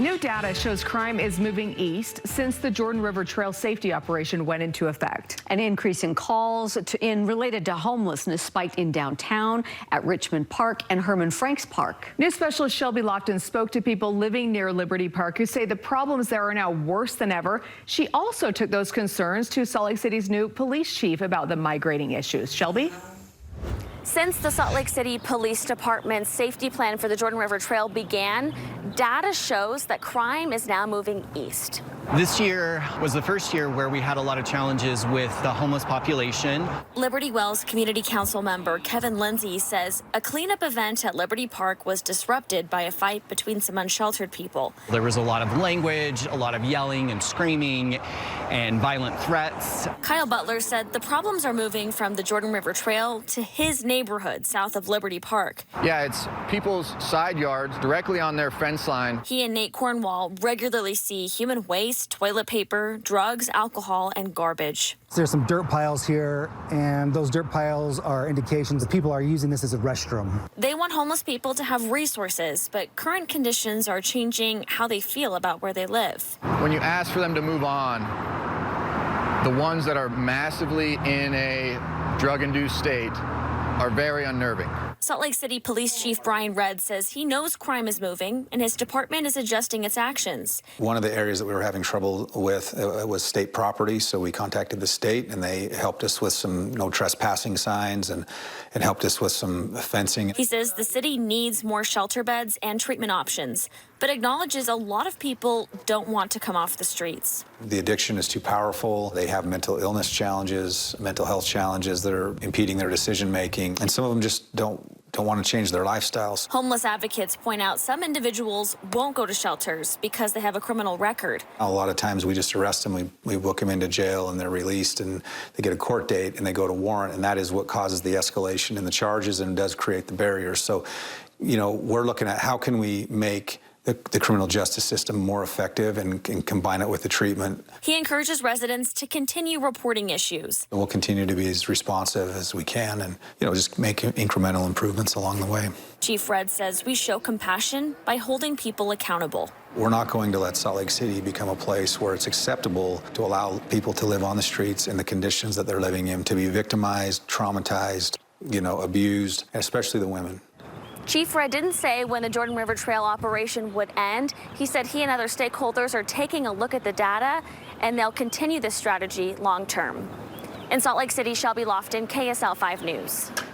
New data shows crime is moving east since the Jordan River Trail safety operation went into effect. An increase in calls related to homelessness spiked in downtown, at Richmond Park and Herman Franks Park. News specialist Shelby Lofton spoke to people living near Liberty Park who say the problems there are now worse than ever. She also took those concerns to Salt Lake City's new police chief about the migrating issues. Shelby? Since the Salt Lake City Police Department's safety plan for the Jordan River Trail began, data shows that crime is now moving east. This year was the first year where we had a lot of challenges with the homeless population. Liberty Wells Community Council member Kevin Lindsay says a cleanup event at Liberty Park was disrupted by a fight between some unsheltered people. There was a lot of language, a lot of yelling and screaming and violent threats. Kyle Butler said the problems are moving from the Jordan River Trail to his neighborhood south of Liberty Park. Yeah, it's people's side yards directly on their fence line. He and Nate Cornwall regularly see human waste, toilet paper, drugs, alcohol, and garbage. There's some dirt piles here, and those dirt piles are indications that people are using this as a restroom. They want homeless people to have resources, but current conditions are changing how they feel about where they live. When you ask for them to move on, the ones that are massively in a drug-induced state are very unnerving. Salt Lake City Police Chief Brian Redd says he knows crime is moving and his department is adjusting its actions. One of the areas that we were having trouble with was state property, so we contacted the state and they helped us with some no trespassing signs and helped us with some fencing. He says the city needs more shelter beds and treatment options, but acknowledges a lot of people don't want to come off the streets. The addiction is too powerful. They have mental illness challenges, mental health challenges that are impeding their decision making, and some of them just don't want to change their lifestyles. Homeless advocates point out some individuals won't go to shelters because they have a criminal record. A lot of times we just arrest them, we book them into jail and they're released and they get a court date and they go to warrant, and that is what causes the escalation in the charges and does create the barriers. So, you know, we're looking at how can we make the criminal justice system more effective and combine it with the treatment. He encourages residents to continue reporting issues. We'll continue to be as responsive as we can and, you know, just make incremental improvements along the way. Chief Redd says we show compassion by holding people accountable. We're not going to let Salt Lake City become a place where it's acceptable to allow people to live on the streets in the conditions that they're living in, to be victimized, traumatized, you know, abused, and especially the women. Chief Redd didn't say when the Jordan River Trail operation would end. He said he and other stakeholders are taking a look at the data and they'll continue this strategy long term. In Salt Lake City, Shelby Lofton, KSL 5 News.